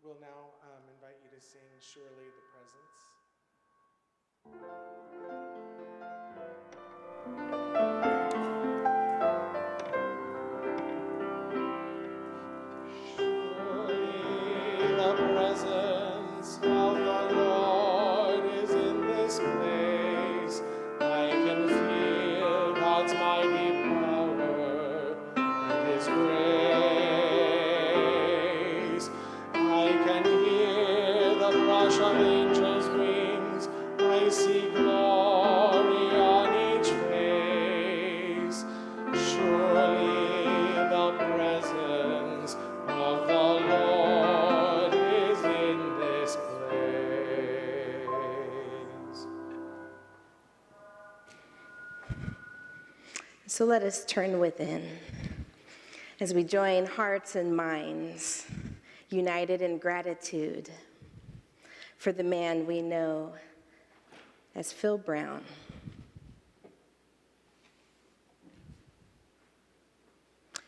We'll now invite you to sing Surely the Presence. Surely the presence of the Lord is in this place. I can feel God's mighty power and His grace. I can hear the brush of angels' wings. I see glory on each face. Surely the presence of the Lord is in this place. So let us turn within as we join hearts and minds, united in gratitude for the man we know as Phil Brown.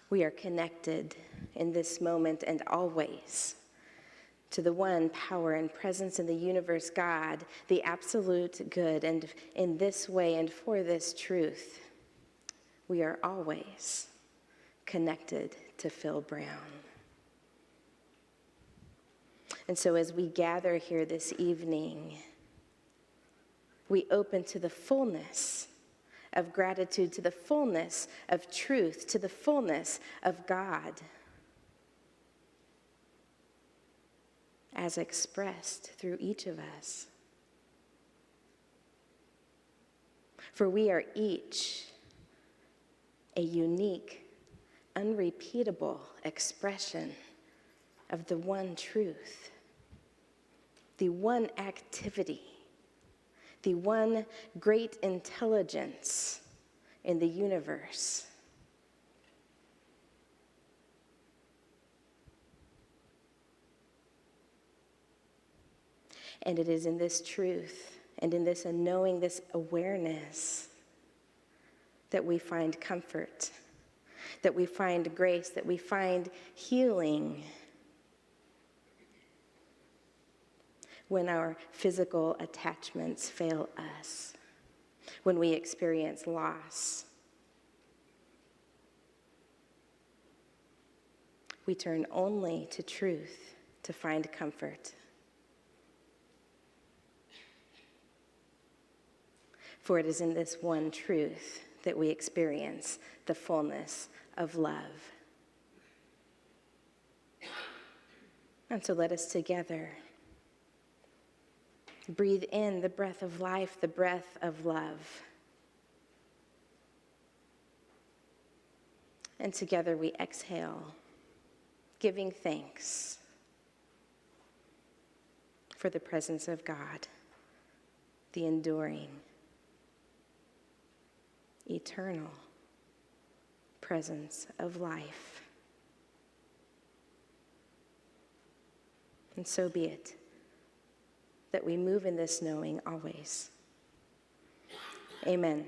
We are connected in this moment and always to the one power and presence in the universe, God, the absolute good. And in this way and for this truth, we are always connected to Phil Brown. And so as we gather here this evening, we open to the fullness of gratitude, to the fullness of truth, to the fullness of God as expressed through each of us. For we are each a unique, unrepeatable expression of the one truth, the one activity, the one great intelligence in the universe. And it is in this truth and in this knowing, this awareness, that we find comfort, that we find grace, that we find healing when our physical attachments fail us, when we experience loss. We turn only to truth to find comfort. For it is in this one truth that we experience the fullness of love. And so let us together breathe in the breath of life, the breath of love. And together we exhale, giving thanks for the presence of God, the enduring, eternal presence of life. And so be it, that we move in this knowing always. Amen.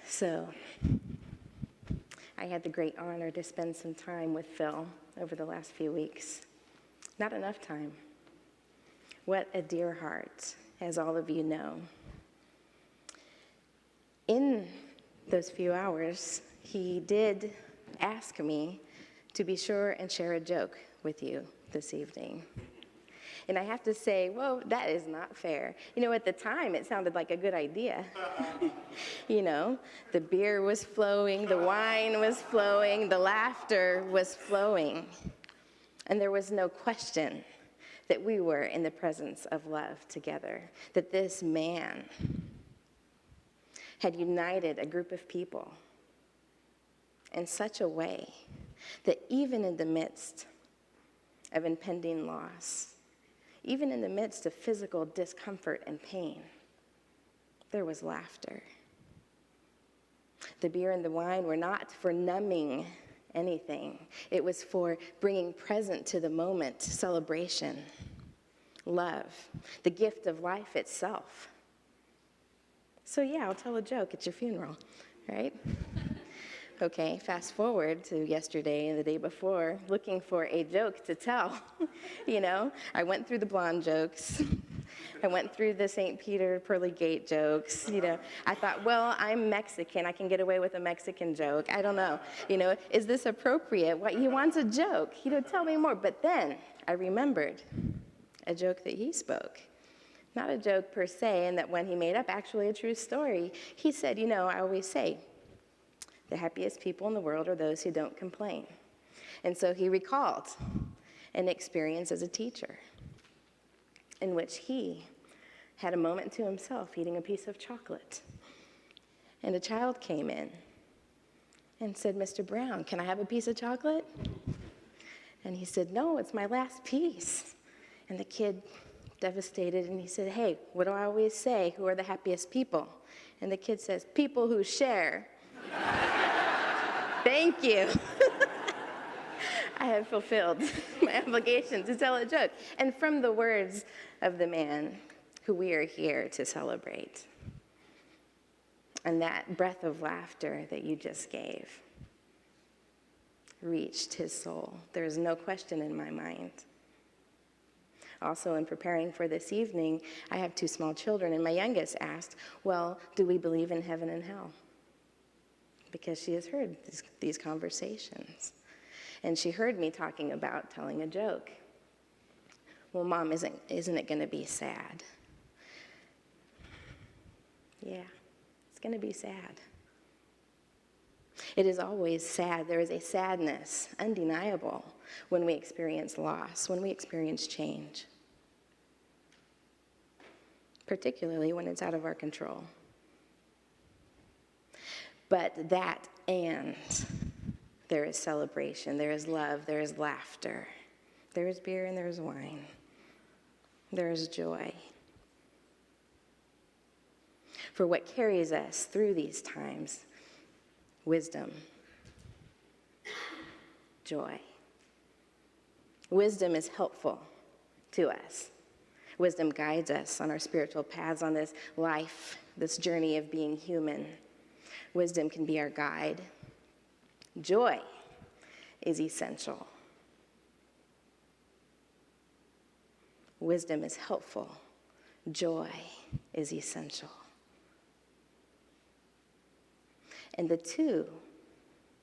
So, I had the great honor to spend some time with Phil over the last few weeks. Not enough time. What a dear heart, as all of you know. In those few hours, he did ask me to be sure and share a joke with you this evening. And I have to say, whoa, that is not fair. You know, at the time, it sounded like a good idea. You know, the beer was flowing, the wine was flowing, the laughter was flowing. And there was no question that we were in the presence of love together, that this man had united a group of people in such a way that even in the midst of impending loss, even in the midst of physical discomfort and pain, there was laughter. The beer and the wine were not for numbing anything. It was for bringing present to the moment celebration, love, the gift of life itself. So yeah, I'll tell a joke at your funeral, right? Okay, fast forward to yesterday and the day before, looking for a joke to tell. I went through the blonde jokes. I went through the St. Peter pearly gate jokes. I thought, well, I'm Mexican. I can get away with a Mexican joke. I don't know. Is this appropriate? What, he wants a joke. Tell me more. But then I remembered a joke that he spoke. Not a joke per se, and that one he made up, actually a true story. He said, I always say, the happiest people in the world are those who don't complain. And so he recalled an experience as a teacher in which he had a moment to himself eating a piece of chocolate. And a child came in and said, Mr. Brown, can I have a piece of chocolate? And he said, no, it's my last piece. And the kid, devastated, and he said, hey, what do I always say? Who are the happiest people? And the kid says, people who share. Thank you. I have fulfilled my obligation to tell a joke. And from the words of the man who we are here to celebrate, and that breath of laughter that you just gave reached his soul. There is no question in my mind. Also, in preparing for this evening, I have 2 small children, and my youngest asked, well, do we believe in heaven and hell? Because she has heard these conversations. And she heard me talking about telling a joke. Well, Mom, isn't it going to be sad? Yeah, it's going to be sad. It is always sad. There is a sadness, undeniable, when we experience loss, when we experience change, particularly when it's out of our control. But that and there is celebration, there is love, there is laughter, there is beer and there is wine, there is joy. For what carries us through these times, wisdom, joy. Wisdom is helpful to us. Wisdom guides us on our spiritual paths, on this life, this journey of being human. Wisdom can be our guide. Joy is essential. Wisdom is helpful. Joy is essential. And the two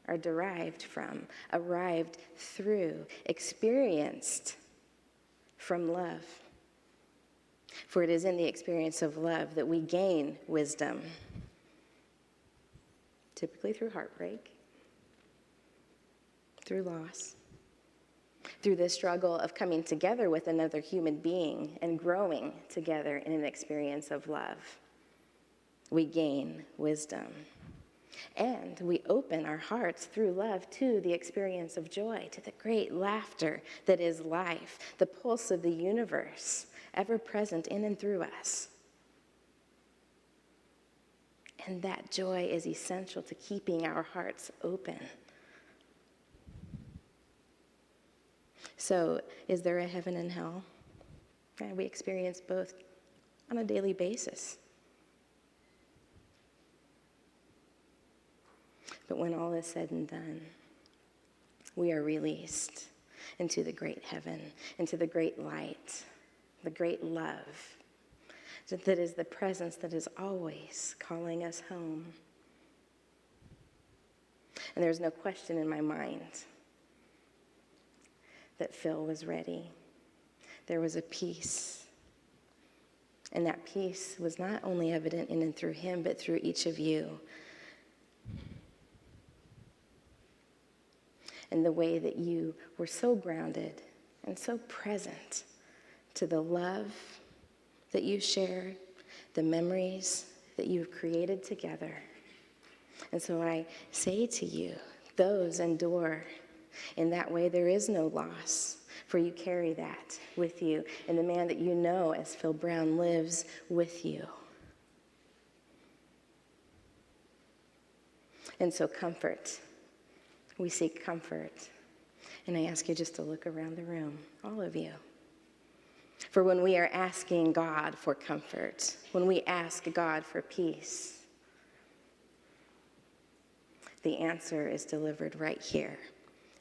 are derived from, arrived through, experienced from love. For it is in the experience of love that we gain wisdom, typically through heartbreak, through loss, through the struggle of coming together with another human being and growing together in an experience of love. We gain wisdom. And we open our hearts through love to the experience of joy, to the great laughter that is life, the pulse of the universe, ever present in and through us. And that joy is essential to keeping our hearts open. So, is there a heaven and hell? We experience both on a daily basis. But when all is said and done, we are released into the great heaven, into the great light, the great love, that is the presence that is always calling us home. And there's no question in my mind that Phil was ready. There was a peace. And that peace was not only evident in and through him, but through each of you. And the way that you were so grounded and so present to the love that you shared, the memories that you've created together. And so I say to you, those endure. In that way, there is no loss, for you carry that with you. And the man that you know as Phil Brown lives with you. And so comfort. We seek comfort. And I ask you just to look around the room, all of you. For when we are asking God for comfort, when we ask God for peace, the answer is delivered right here,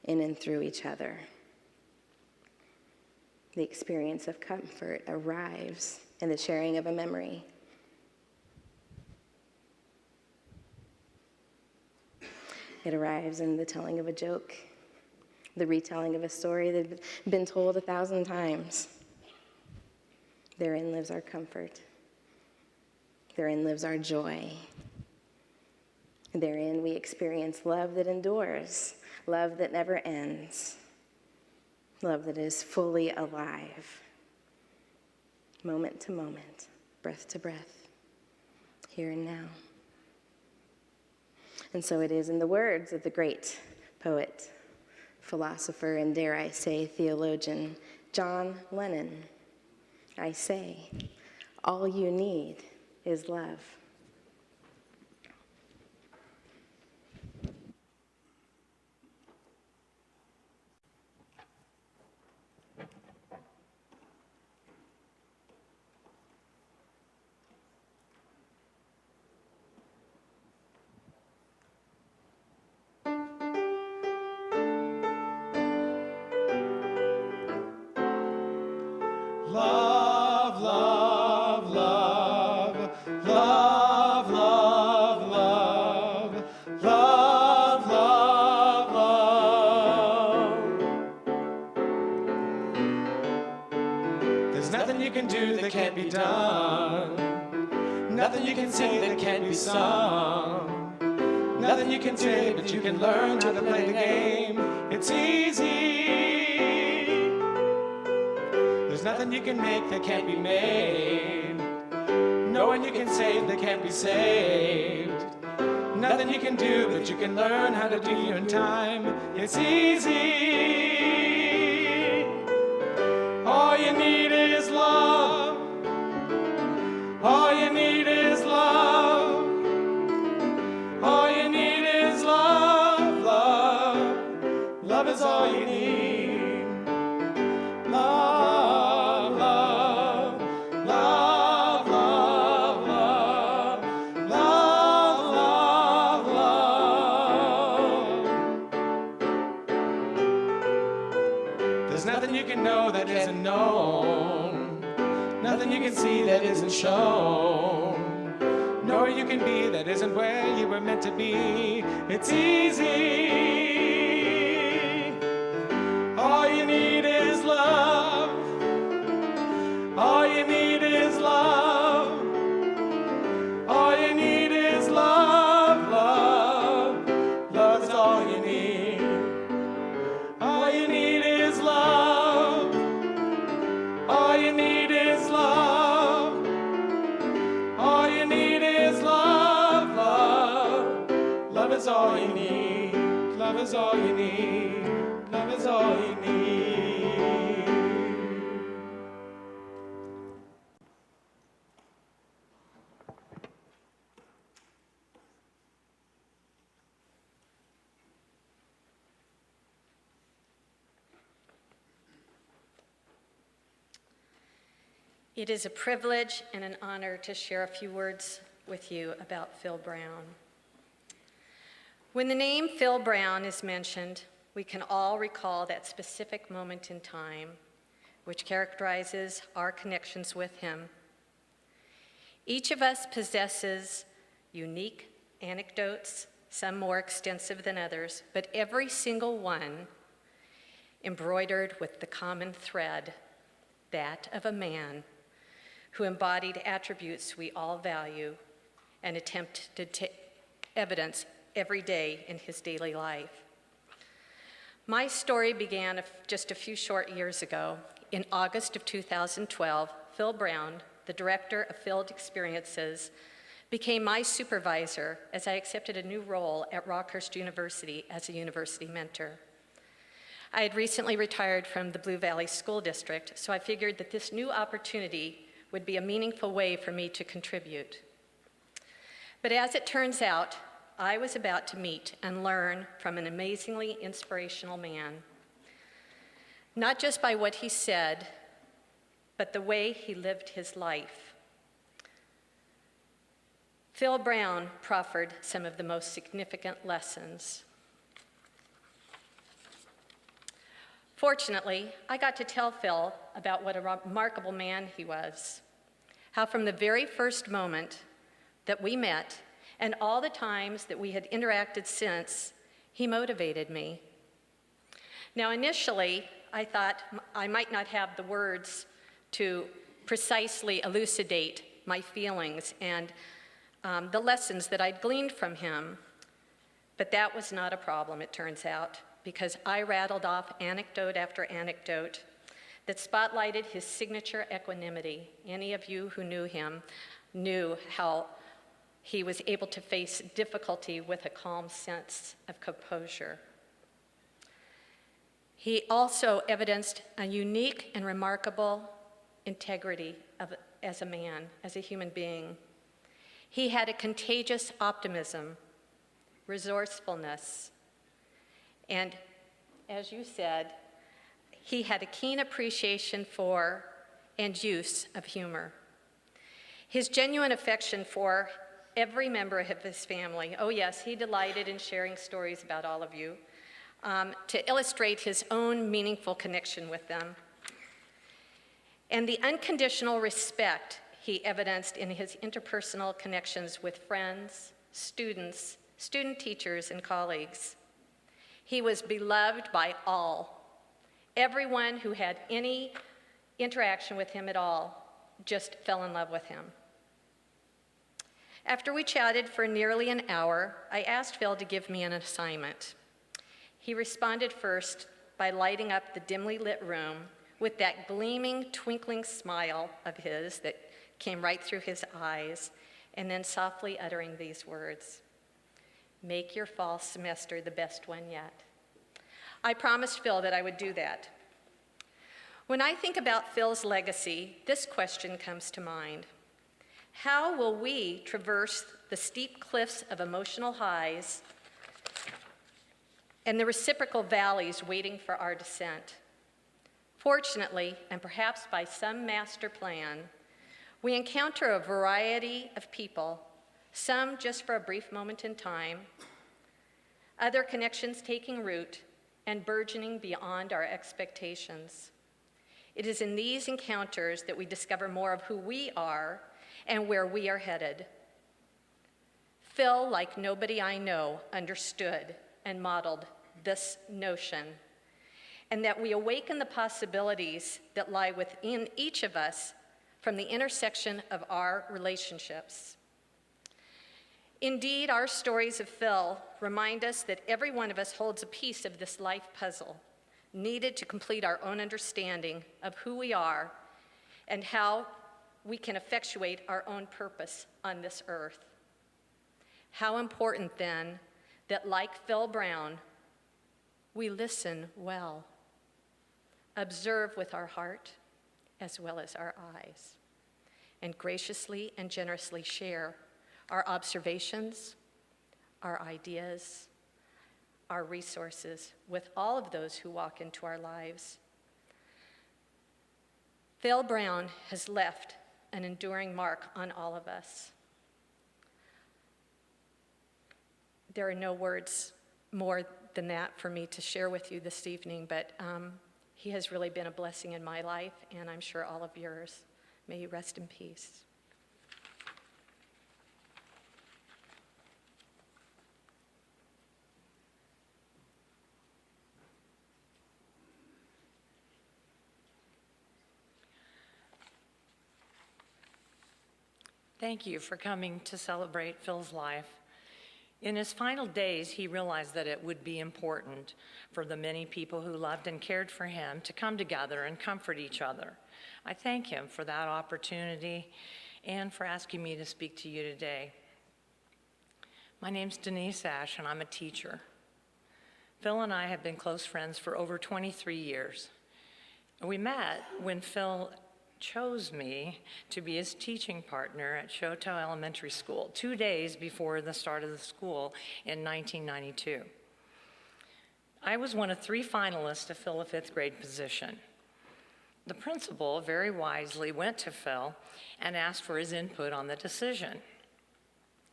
in and through each other. The experience of comfort arrives in the sharing of a memory. It arrives in the telling of a joke, the retelling of a story that has been told 1,000 times. Therein lives our comfort. Therein lives our joy. Therein we experience love that endures, love that never ends, love that is fully alive, moment to moment, breath to breath, here and now. And so it is in the words of the great poet, philosopher, and dare I say theologian, John Lennon. I say, all you need is love. Love, love, love, love, love, love, love, love, love. There's nothing you can do that can't be done. Nothing you can say that can't be sung. Nothing you can say, but you can learn how to play the game. It's easy. There's nothing you can make that can't be made. No one you can save that can't be saved. Nothing you can do, but you can learn how to do your time. It's easy. All you need is love. All you need is love. All you need is love, love. Love is all you need. Love, love, love, love, love, love, love, love. There's nothing you can know that isn't known. Nothing you can see that isn't shown. Nowhere you can be that isn't where you were meant to be. It's easy. All you need is love. All you need is love. All you need is love, love. Love is all you need. All you need is love. All you need is love. All you need is love, love. Love is all you need. Love is all you need. Love is all you need. It is a privilege and an honor to share a few words with you about Phil Brown. When the name Phil Brown is mentioned, we can all recall that specific moment in time which characterizes our connections with him. Each of us possesses unique anecdotes, some more extensive than others, but every single one embroidered with the common thread, that of a man who embodied attributes we all value and attempt to evidence every day in his daily life. My story began just a few short years ago. In August of 2012, Phil Brown, the director of Field Experiences, became my supervisor as I accepted a new role at Rockhurst University as a university mentor. I had recently retired from the Blue Valley School District, so I figured that this new opportunity would be a meaningful way for me to contribute. But as it turns out, I was about to meet and learn from an amazingly inspirational man, not just by what he said, but the way he lived his life. Phil Brown proffered some of the most significant lessons. Fortunately, I got to tell Phil about what a remarkable man he was, how from the very first moment that we met and all the times that we had interacted since, he motivated me. Now, initially, I thought I might not have the words to precisely elucidate my feelings and the lessons that I'd gleaned from him, but that was not a problem, it turns out, because I rattled off anecdote after anecdote that spotlighted his signature equanimity. Any of you who knew him knew how he was able to face difficulty with a calm sense of composure. He also evidenced a unique and remarkable integrity as a man, as a human being. He had a contagious optimism, resourcefulness, and as you said, he had a keen appreciation for and use of humor. His genuine affection for every member of his family, oh yes, he delighted in sharing stories about all of you, to illustrate his own meaningful connection with them. And the unconditional respect he evidenced in his interpersonal connections with friends, students, student teachers, and colleagues. He was beloved by all. Everyone who had any interaction with him at all just fell in love with him. After we chatted for nearly an hour, I asked Phil to give me an assignment. He responded first by lighting up the dimly lit room with that gleaming, twinkling smile of his that came right through his eyes, and then softly uttering these words, "Make your fall semester the best one yet." I promised Phil that I would do that. When I think about Phil's legacy, this question comes to mind. How will we traverse the steep cliffs of emotional highs and the reciprocal valleys waiting for our descent? Fortunately, and perhaps by some master plan, we encounter a variety of people, some just for a brief moment in time, other connections taking root and burgeoning beyond our expectations. It is in these encounters that we discover more of who we are and where we are headed. Phil, like nobody I know, understood and modeled this notion, and that we awaken the possibilities that lie within each of us from the intersection of our relationships. Indeed, our stories of Phil remind us that every one of us holds a piece of this life puzzle needed to complete our own understanding of who we are and how we can effectuate our own purpose on this earth. How important, then, that like Phil Brown, we listen well, observe with our heart as well as our eyes, and graciously and generously share our observations, our ideas, our resources with all of those who walk into our lives. Phil Brown has left an enduring mark on all of us. There are no words more than that for me to share with you this evening, but he has really been a blessing in my life, and I'm sure all of yours. May you rest in peace. Thank you for coming to celebrate Phil's life. In his final days, he realized that it would be important for the many people who loved and cared for him to come together and comfort each other. I thank him for that opportunity and for asking me to speak to you today. My name's Denise Ash, and I'm a teacher. Phil and I have been close friends for over 23 years. We met when Phil chose me to be his teaching partner at Choteau Elementary School 2 days before the start of the school in 1992. I was one of 3 finalists to fill a 5th grade position. The principal very wisely went to Phil and asked for his input on the decision.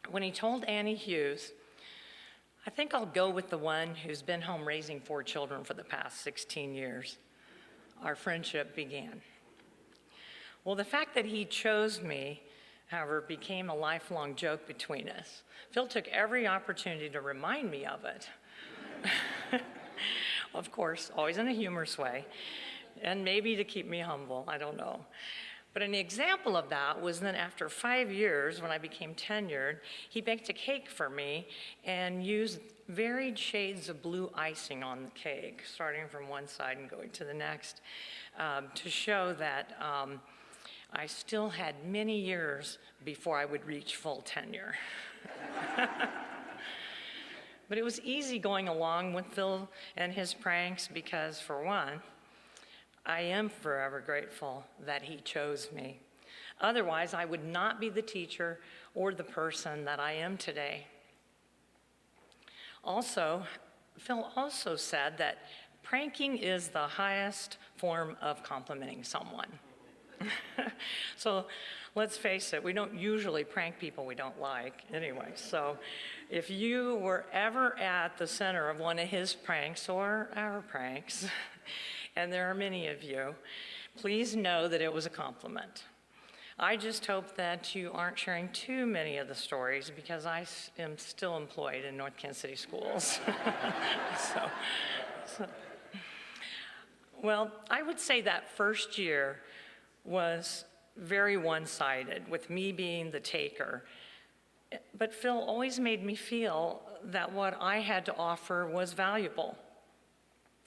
When he told Annie Hughes, "I think I'll go with the one who's been home raising 4 children for the past 16 years, our friendship began. Well, the fact that he chose me, however, became a lifelong joke between us. Phil took every opportunity to remind me of it. Of course, always in a humorous way, and maybe to keep me humble, I don't know. But an example of that was then after 5 years, when I became tenured, he baked a cake for me and used varied shades of blue icing on the cake, starting from one side and going to the next, to show that I still had many years before I would reach full tenure. But it was easy going along with Phil and his pranks because, for one, I am forever grateful that he chose me. Otherwise, I would not be the teacher or the person that I am today. Also, Phil also said that pranking is the highest form of complimenting someone. So let's face it, we don't usually prank people we don't like anyway. So if you were ever at the center of one of his pranks or our pranks, and there are many of you, please know that it was a compliment. I just hope that you aren't sharing too many of the stories because I am still employed in North Kansas City schools. Well, I would say that first year was very one-sided, with me being the taker. But Phil always made me feel that what I had to offer was valuable.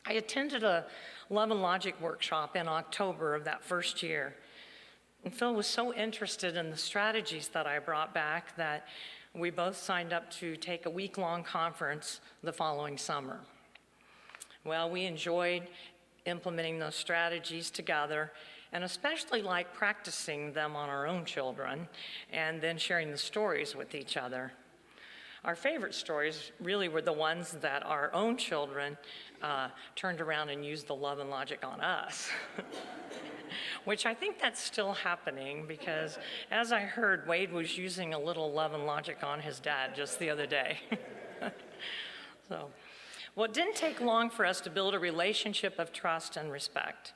I attended a Love and Logic workshop in October of that first year. And Phil was so interested in the strategies that I brought back that we both signed up to take a week-long conference the following summer. Well, we enjoyed implementing those strategies together, and especially like practicing them on our own children and then sharing the stories with each other. Our favorite stories really were the ones that our own children turned around and used the Love and Logic on us, which I think that's still happening because as I heard, Wade was using a little Love and Logic on his dad just the other day. Well, it didn't take long for us to build a relationship of trust and respect.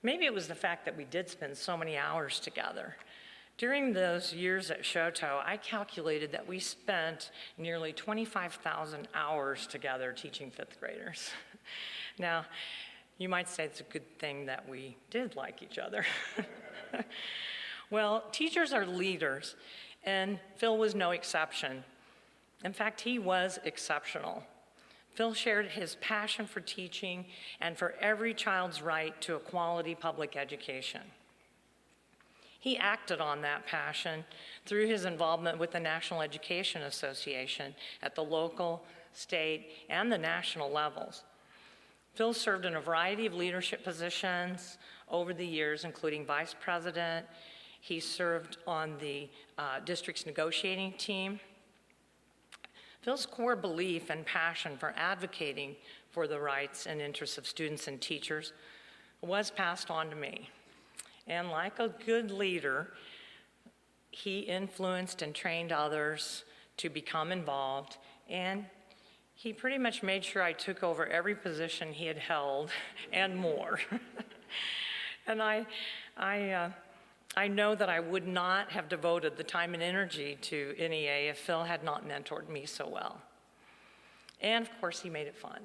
Maybe it was the fact that we did spend so many hours together. During those years at Shoto, I calculated that we spent nearly 25,000 hours together teaching 5th graders. Now, you might say it's a good thing that we did like each other. Well, teachers are leaders, and Phil was no exception. In fact, he was exceptional. Phil shared his passion for teaching and for every child's right to a quality public education. He acted on that passion through his involvement with the National Education Association at the local, state, and the national levels. Phil served in a variety of leadership positions over the years, including vice president. He served on the district's negotiating team. Phil's core belief and passion for advocating for the rights and interests of students and teachers was passed on to me. And like a good leader, he influenced and trained others to become involved, and he pretty much made sure I took over every position he had held and more. And I know that I would not have devoted the time and energy to NEA if Phil had not mentored me so well. And of course, he made it fun.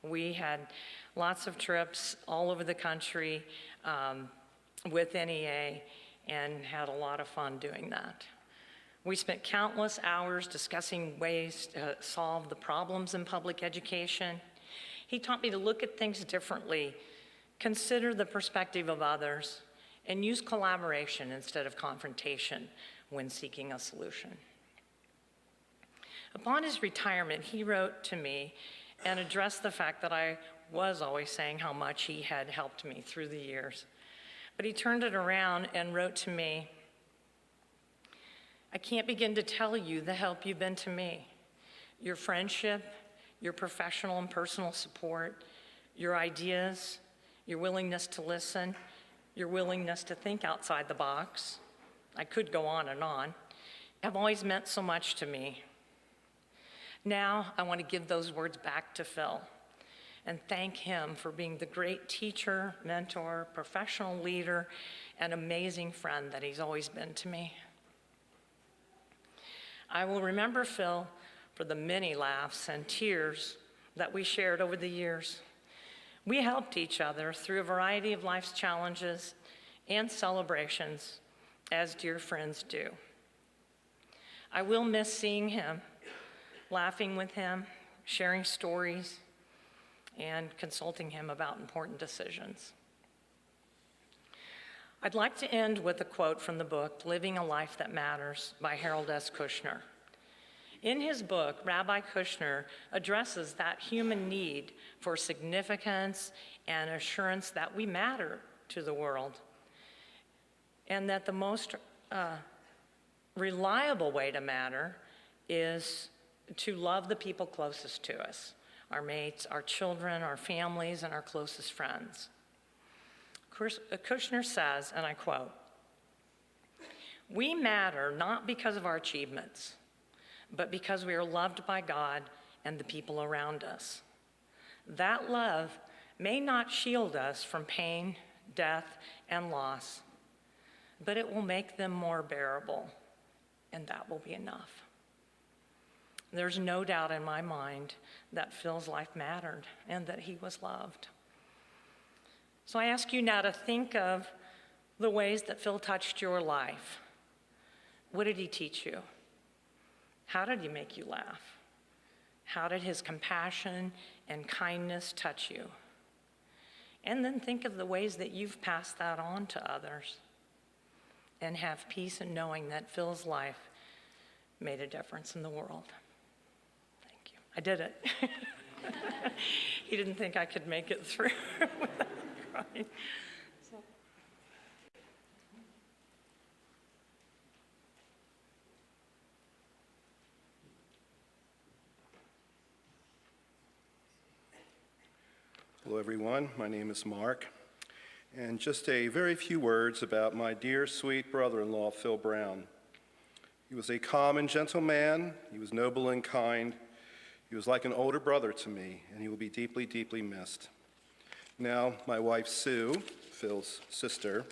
We had lots of trips all over the country with NEA and had a lot of fun doing that. We spent countless hours discussing ways to solve the problems in public education. He taught me to look at things differently, consider the perspective of others, and use collaboration instead of confrontation when seeking a solution. Upon his retirement, he wrote to me and addressed the fact that I was always saying how much he had helped me through the years. But he turned it around and wrote to me, "I can't begin to tell you the help you've been to me. Your friendship, your professional and personal support, your ideas, your willingness to listen, your willingness to think outside the box, I could go on, have always meant so much to me. Now I want to give those words back to Phil and thank him for being the great teacher, mentor, professional leader, and amazing friend that he's always been to me. I will remember Phil for the many laughs and tears that we shared over the years. We helped each other through a variety of life's challenges and celebrations, as dear friends do. I will miss seeing him, laughing with him, sharing stories, and consulting him about important decisions. I'd like to end with a quote from the book, Living a Life That Matters by Harold S. Kushner. In his book, Rabbi Kushner addresses that human need for significance and assurance that we matter to the world, and that the most reliable way to matter is to love the people closest to us, our mates, our children, our families, and our closest friends. Kushner says, and I quote, "We matter not because of our achievements, but because we are loved by God and the people around us. That love may not shield us from pain, death, and loss, but it will make them more bearable, and that will be enough." There's no doubt in my mind that Phil's life mattered and that he was loved. So I ask you now to think of the ways that Phil touched your life. What did he teach you? How did he make you laugh? How did his compassion and kindness touch you? And then think of the ways that you've passed that on to others, and have peace in knowing that Phil's life made a difference in the world. Thank you. I did it. He didn't think I could make it through without crying. Hello, everyone. My name is Mark. And just a very few words about my dear, sweet brother-in-law, Phil Brown. He was a calm and gentle man. He was noble and kind. He was like an older brother to me, and he will be deeply, deeply missed. Now, my wife, Sue, Phil's sister,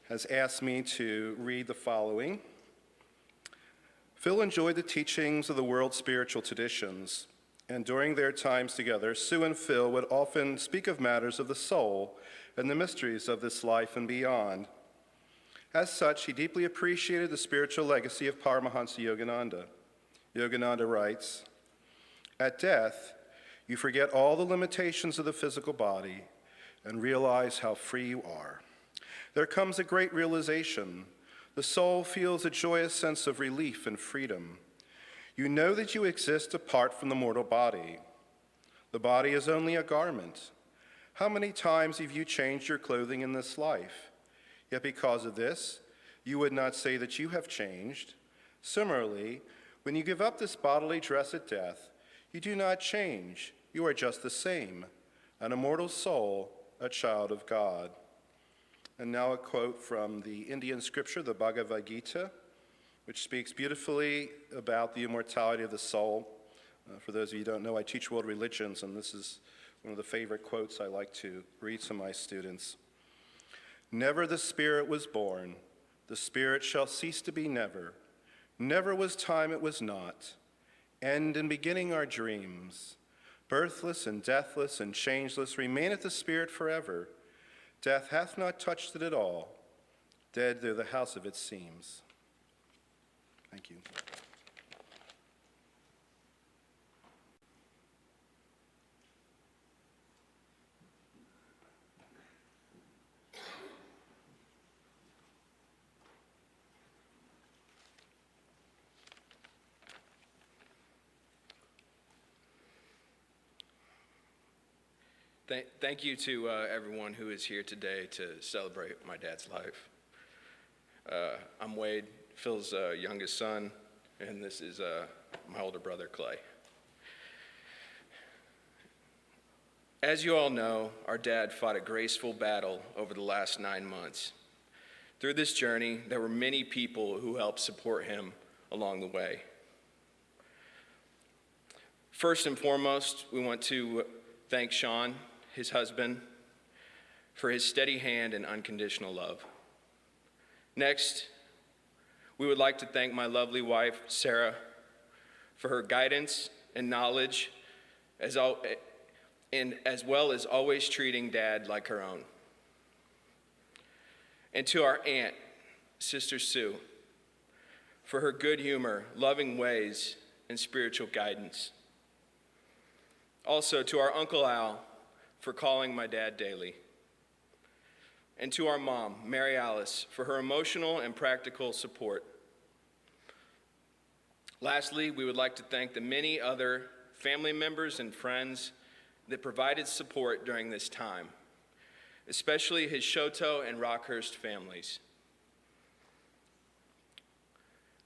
has asked me to read the following. Phil enjoyed the teachings of the world's spiritual traditions, and during their times together, Sue and Phil would often speak of matters of the soul and the mysteries of this life and beyond. As such, he deeply appreciated the spiritual legacy of Paramahansa Yogananda. Yogananda writes, "At death, you forget all the limitations of the physical body and realize how free you are. There comes a great realization. The soul feels a joyous sense of relief and freedom. You know that you exist apart from the mortal body. The body is only a garment. How many times have you changed your clothing in this life? Yet because of this, you would not say that you have changed. Similarly, when you give up this bodily dress at death, you do not change. You are just the same, an immortal soul, a child of God." And now a quote from the Indian scripture, the Bhagavad Gita, which speaks beautifully about the immortality of the soul. For those of you who don't know, I teach world religions, and this is one of the favorite quotes I like to read to my students. "Never the spirit was born, the spirit shall cease to be never. Never was time it was not. End and beginning are dreams. Birthless and deathless and changeless remaineth the spirit forever. Death hath not touched it at all. Dead though the house of it seems." Thank you. Thank you to everyone who is here today to celebrate my dad's life. I'm Wade, Phil's youngest son, and this is my older brother, Clay. As you all know, our dad fought a graceful battle over the last 9 months. Through this journey, there were many people who helped support him along the way. First and foremost, we want to thank Sean, his husband, for his steady hand and unconditional love. Next, we would like to thank my lovely wife, Sarah, for her guidance and knowledge, as well as always treating Dad like her own. And to our aunt, Sister Sue, for her good humor, loving ways, and spiritual guidance. Also to our Uncle Al for calling my dad daily. And to our mom, Mary Alice, for her emotional and practical support. Lastly, we would like to thank the many other family members and friends that provided support during this time, especially his Shoto and Rockhurst families.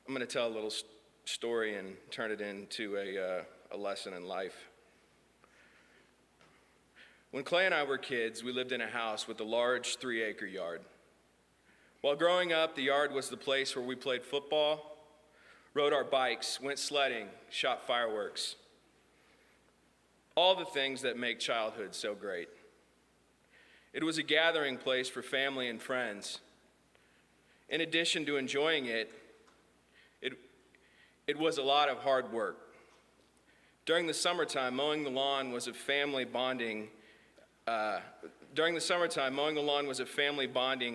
I'm going to tell a little story and turn it into a lesson in life. When Clay and I were kids, we lived in a house with a large 3-acre yard. While growing up, the yard was the place where we played football, rode our bikes, went sledding, shot fireworks. All the things that make childhood so great. It was a gathering place for family and friends. In addition to enjoying it, it was a lot of hard work. During the summertime, mowing the lawn was a family bonding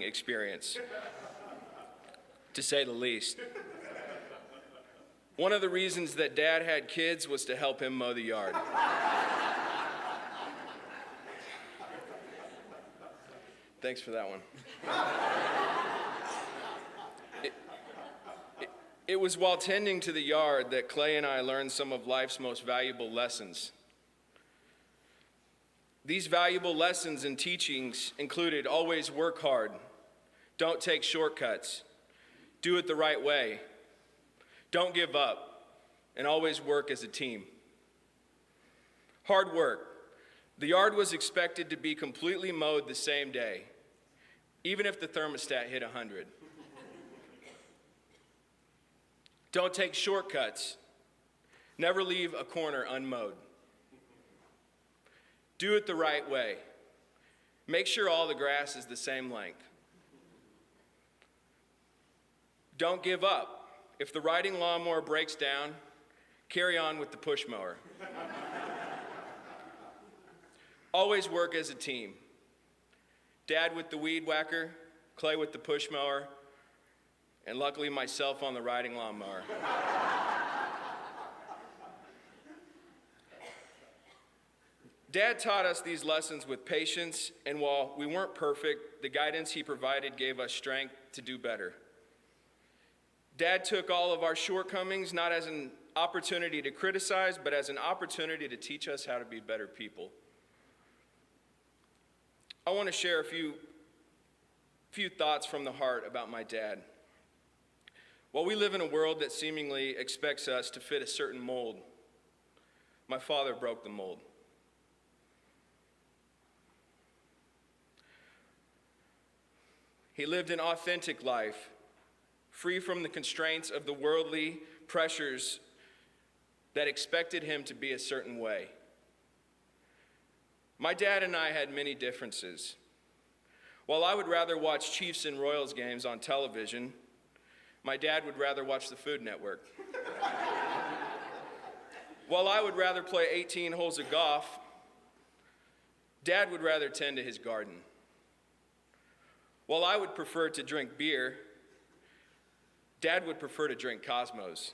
experience, to say the least. One of the reasons that Dad had kids was to help him mow the yard. Thanks for that one. It was while tending to the yard that Clay and I learned some of life's most valuable lessons. These valuable lessons and teachings included always work hard, don't take shortcuts, do it the right way, don't give up, and always work as a team. Hard work. The yard was expected to be completely mowed the same day, even if the thermostat hit 100. Don't take shortcuts. Never leave a corner unmowed. Do it the right way. Make sure all the grass is the same length. Don't give up. If the riding lawnmower breaks down, carry on with the push mower. Always work as a team. Dad with the weed whacker, Clay with the push mower, and luckily myself on the riding lawnmower. Dad taught us these lessons with patience, and while we weren't perfect, the guidance he provided gave us strength to do better. Dad took all of our shortcomings not as an opportunity to criticize, but as an opportunity to teach us how to be better people. I want to share a few thoughts from the heart about my dad. While we live in a world that seemingly expects us to fit a certain mold, my father broke the mold. He lived an authentic life, free from the constraints of the worldly pressures that expected him to be a certain way. My dad and I had many differences. While I would rather watch Chiefs and Royals games on television, my dad would rather watch the Food Network. While I would rather play 18 holes of golf, Dad would rather tend to his garden. While I would prefer to drink beer, Dad would prefer to drink Cosmos.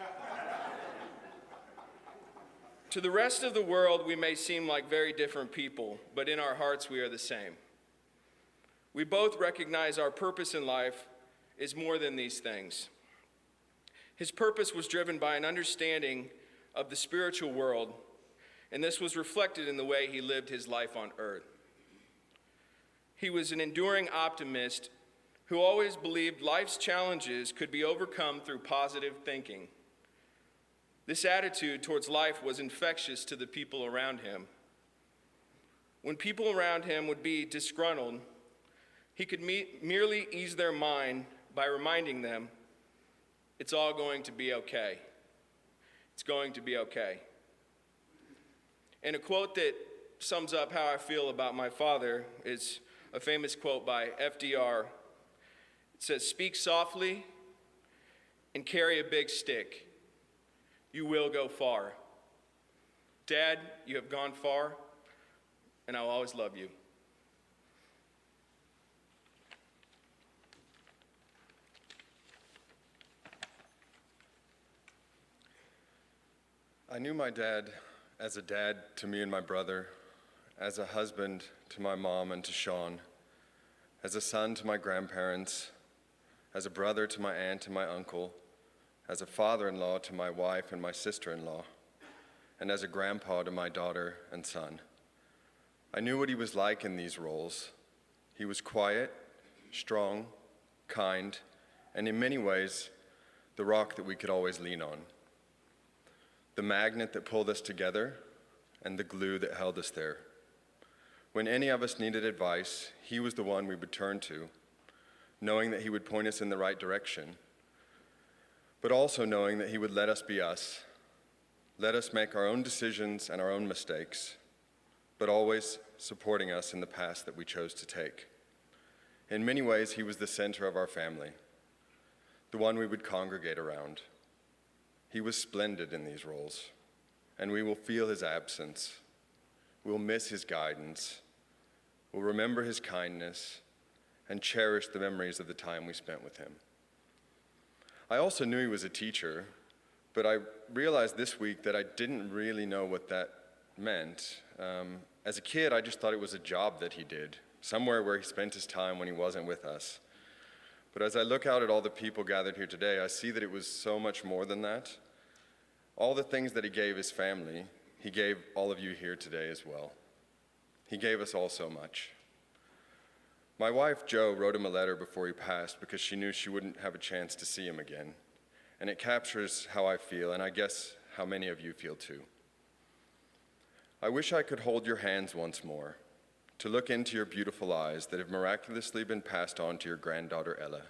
To the rest of the world, we may seem like very different people, but in our hearts, we are the same. We both recognize our purpose in life is more than these things. His purpose was driven by an understanding of the spiritual world, and this was reflected in the way he lived his life on earth. He was an enduring optimist who always believed life's challenges could be overcome through positive thinking. This attitude towards life was infectious to the people around him. when people around him would be disgruntled, he could merely ease their mind by reminding them, it's all going to be okay. It's going to be okay. And a quote that sums up how I feel about my father is a famous quote by FDR. It says, "Speak softly and carry a big stick. You will go far." Dad, you have gone far, and I'll always love you. I knew my dad as a dad to me and my brother, as a husband to my mom and to Sean, as a son to my grandparents, as a brother to my aunt and my uncle, as a father-in-law to my wife and my sister-in-law, and as a grandpa to my daughter and son. I knew what he was like in these roles. He was quiet, strong, kind, and in many ways, the rock that we could always lean on. The magnet that pulled us together, and the glue that held us there. When any of us needed advice, he was the one we would turn to, knowing that he would point us in the right direction, but also knowing that he would let us be us, let us make our own decisions and our own mistakes, but always supporting us in the path that we chose to take. In many ways, he was the center of our family, the one we would congregate around. He was splendid in these roles, and we will feel his absence. We'll miss his guidance. We'll remember his kindness and cherish the memories of the time we spent with him. I also knew he was a teacher, but I realized this week that I didn't really know what that meant. As a kid, I just thought it was a job that he did, somewhere where he spent his time when he wasn't with us. But as I look out at all the people gathered here today, I see that it was so much more than that. All the things that he gave his family, he gave all of you here today as well. He gave us all so much. My wife, Jo, wrote him a letter before he passed because she knew she wouldn't have a chance to see him again. And it captures how I feel, and I guess how many of you feel too. I wish I could hold your hands once more, to look into your beautiful eyes that have miraculously been passed on to your granddaughter Ella,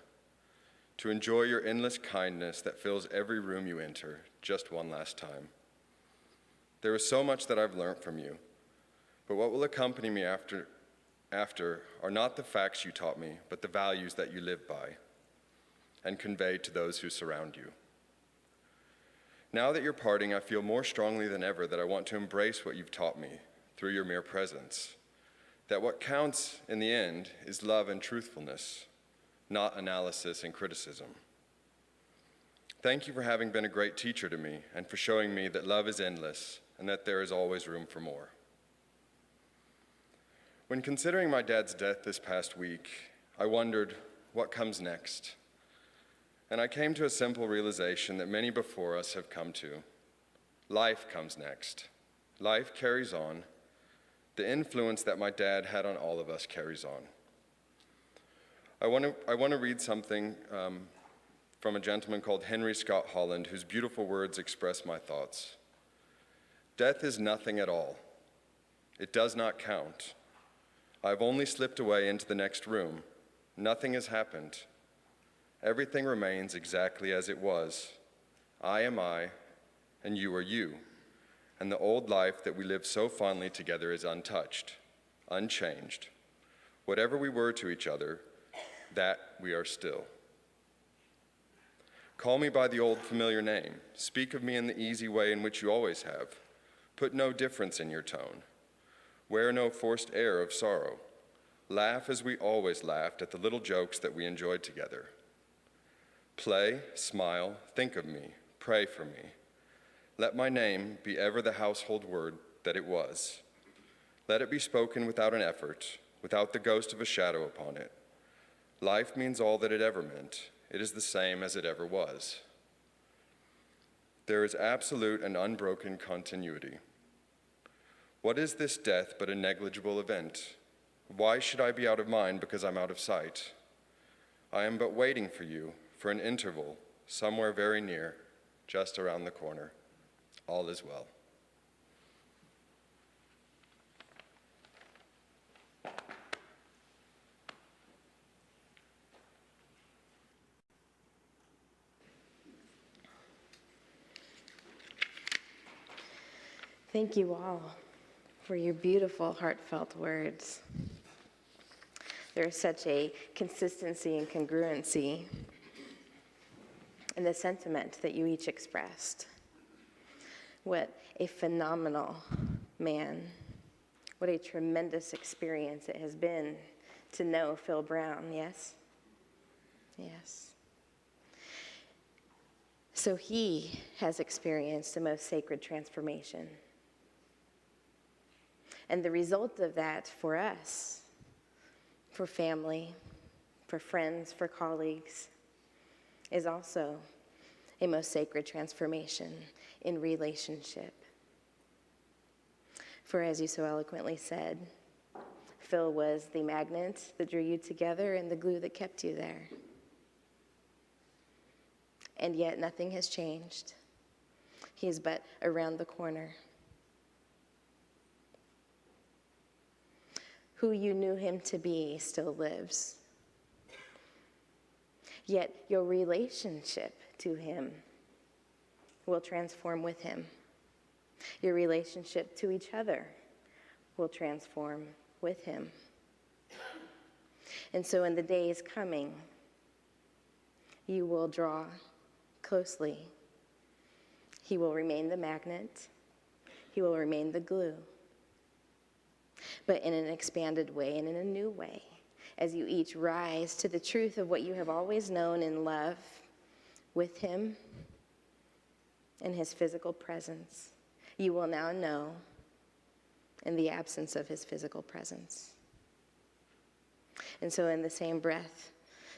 to enjoy your endless kindness that fills every room you enter just one last time. There is so much that I've learned from you, but what will accompany me after are not the facts you taught me, but the values that you live by and convey to those who surround you. Now that you're parting, I feel more strongly than ever that I want to embrace what you've taught me through your mere presence, that what counts in the end is love and truthfulness, not analysis and criticism. Thank you for having been a great teacher to me and for showing me that love is endless and that there is always room for more. When considering my dad's death this past week, I wondered, what comes next? And I came to a simple realization that many before us have come to. Life comes next. Life carries on. The influence that my dad had on all of us carries on. I want to read something from a gentleman called Henry Scott Holland, whose beautiful words express my thoughts. Death is nothing at all. It does not count. I've only slipped away into the next room. Nothing has happened. Everything remains exactly as it was. I am I, and you are you. And the old life that we lived so fondly together is untouched, unchanged. Whatever we were to each other, that we are still. Call me by the old familiar name. Speak of me in the easy way in which you always have. Put no difference in your tone. Wear no forced air of sorrow. Laugh as we always laughed at the little jokes that we enjoyed together. Play, smile, think of me, pray for me. Let my name be ever the household word that it was. Let it be spoken without an effort, without the ghost of a shadow upon it. Life means all that it ever meant. It is the same as it ever was. There is absolute and unbroken continuity. What is this death but a negligible event? Why should I be out of mind because I'm out of sight? I am but waiting for you, for an interval, somewhere very near, just around the corner. All is well. Thank you all for your beautiful, heartfelt words. There is such a consistency and congruency in the sentiment that you each expressed. What a phenomenal man. What a tremendous experience it has been to know Phil Brown, yes? Yes. So he has experienced the most sacred transformation. And the result of that for us, for family, for friends, for colleagues, is also a most sacred transformation in relationship. For as you so eloquently said, Phil was the magnet that drew you together and the glue that kept you there. And yet nothing has changed. He is but around the corner. Who you knew him to be still lives. Yet your relationship to him will transform with him. Your relationship to each other will transform with him. And so in the days coming, you will draw closely. He will remain the magnet. He will remain the glue. But in an expanded way and in a new way, as you each rise to the truth of what you have always known in love with him and his physical presence, you will now know in the absence of his physical presence. And so in the same breath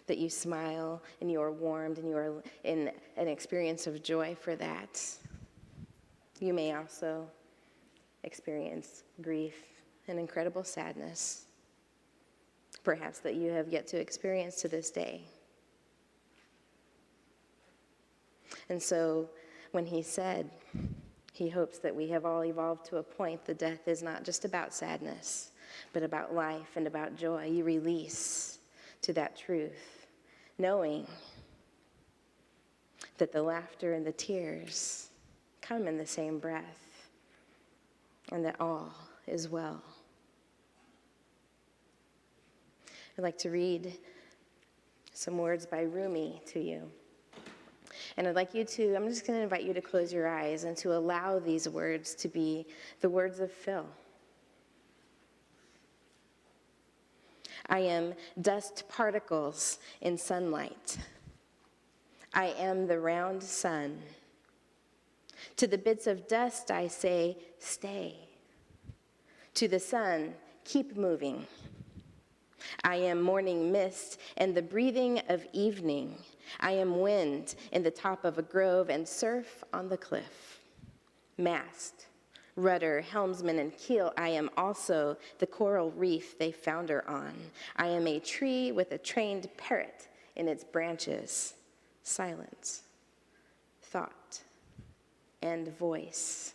that you smile and you are warmed and you are in an experience of joy for that, you may also experience grief and incredible sadness, perhaps that you have yet to experience to this day. And so when he said he hopes that we have all evolved to a point that death is not just about sadness, but about life and about joy, you release to that truth, knowing that the laughter and the tears come in the same breath, and that all is well. I'd like to read some words by Rumi to you. And I'd like you to, I'm just going to invite you to close your eyes and to allow these words to be the words of Phil. I am dust particles in sunlight. I am the round sun. To the bits of dust I say, stay. To the sun, keep moving. I am morning mist and the breathing of evening. I am wind in the top of a grove and surf on the cliff. Mast, rudder, helmsman, and keel, I am also the coral reef they founder on. I am a tree with a trained parrot in its branches. Silence, thought, and voice.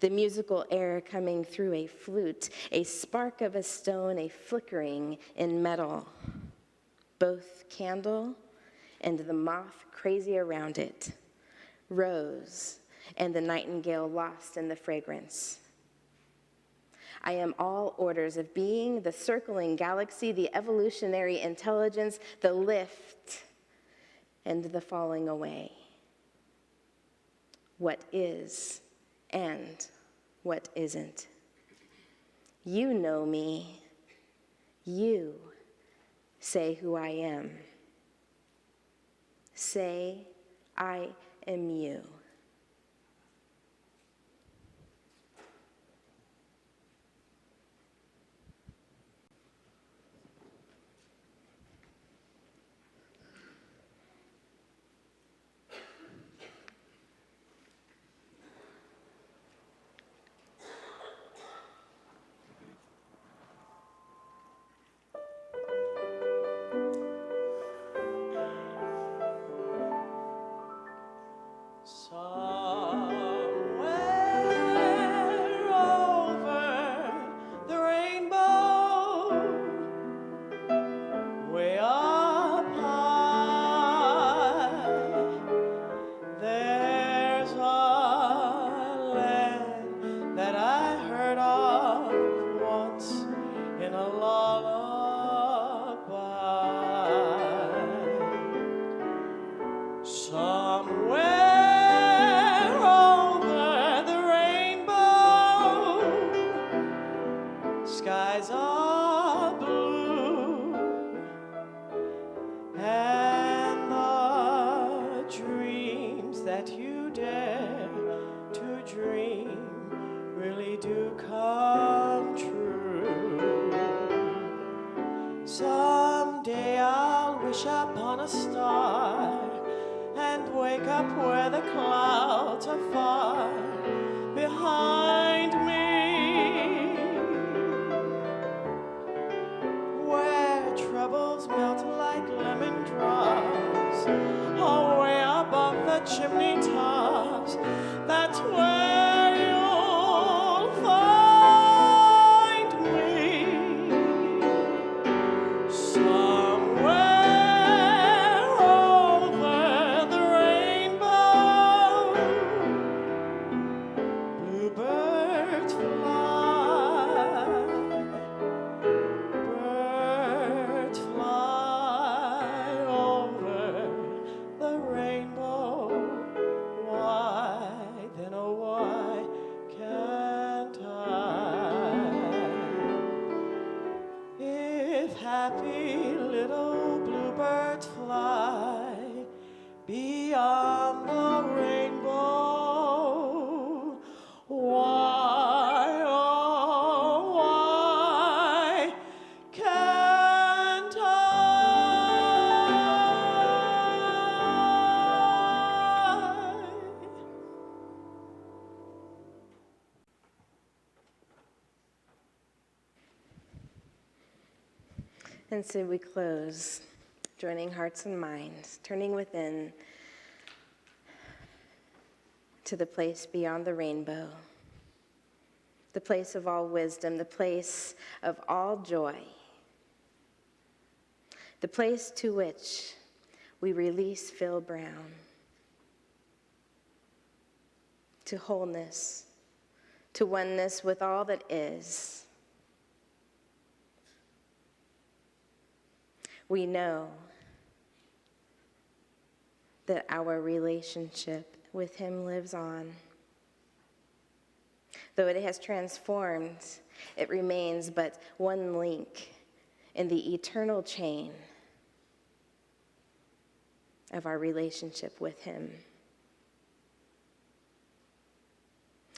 The musical air coming through a flute, a spark of a stone, a flickering in metal. Both candle and the moth crazy around it. Rose and the nightingale lost in the fragrance. I am all orders of being, the circling galaxy, the evolutionary intelligence, the lift and the falling away. What is and what isn't. You know me. You say who I am. Say, I am you. So are blue, and the dreams that you dare to dream really do come true. Someday I'll wish upon a star and wake up where the clouds are far behind me, where troubles melt like lemon drops away above the chimney tops. That's where you'll find me, somewhere over the rainbow. Bluebirds fly, birds fly over the rainbow. Why then, oh why can't I? If happy little bluebirds fly beyond the rainbow, why, oh why can't I? And so we close, joining hearts and minds, turning within to the place beyond the rainbow, the place of all wisdom, the place of all joy, the place to which we release Phil Brown to wholeness, to oneness with all that is. We know that our relationship with him lives on. Though it has transformed, it remains but one link in the eternal chain of our relationship with him.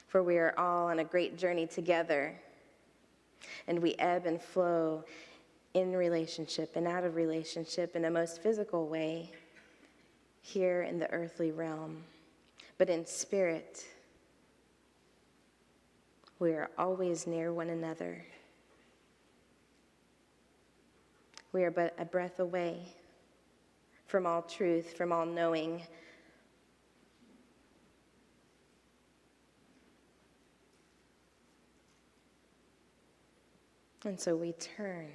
For we are all on a great journey together, and we ebb and flow in relationship and out of relationship in a most physical way here in the earthly realm. But in spirit, we are always near one another. We are but a breath away from all truth, from all knowing. And so we turn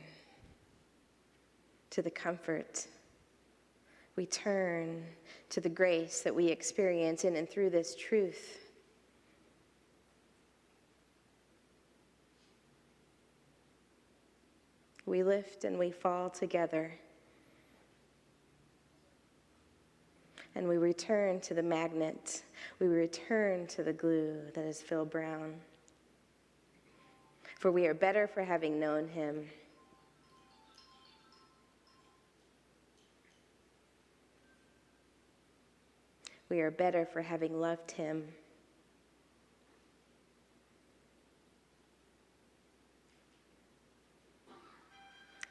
to the comfort. We turn to the grace that we experience in and through this truth. We lift and we fall together. And we return to the magnet. We return to the glue that is Phil Brown. For we are better for having known him. We are better for having loved him.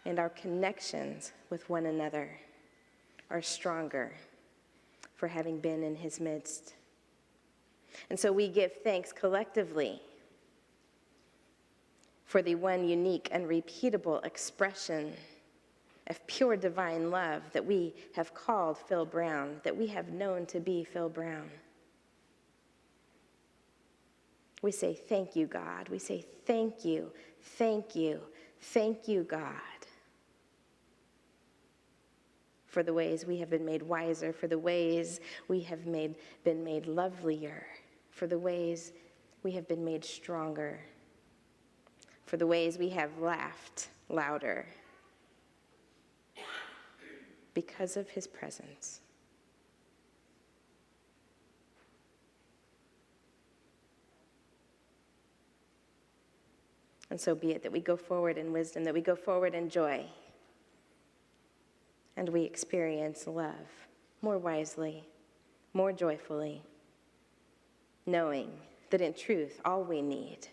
And our connections with one another are stronger for having been in his midst. And so we give thanks collectively for the one unique and repeatable expression of pure divine love that we have called Phil Brown, that we have known to be Phil Brown. We say, thank you, God. We say, thank you, thank you, thank you, God, for the ways we have been made wiser, for the ways we have been made lovelier, for the ways we have been made stronger, for the ways we have laughed louder, because of his presence. And so be it that we go forward in wisdom, that we go forward in joy, and we experience love more wisely, more joyfully, knowing that in truth, all we need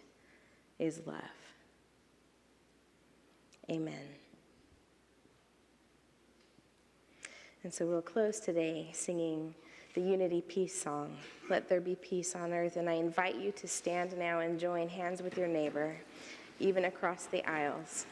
is love. Amen. And so we'll close today singing the Unity Peace song, Let There Be Peace on Earth. And I invite you to stand now and join hands with your neighbor, even across the aisles.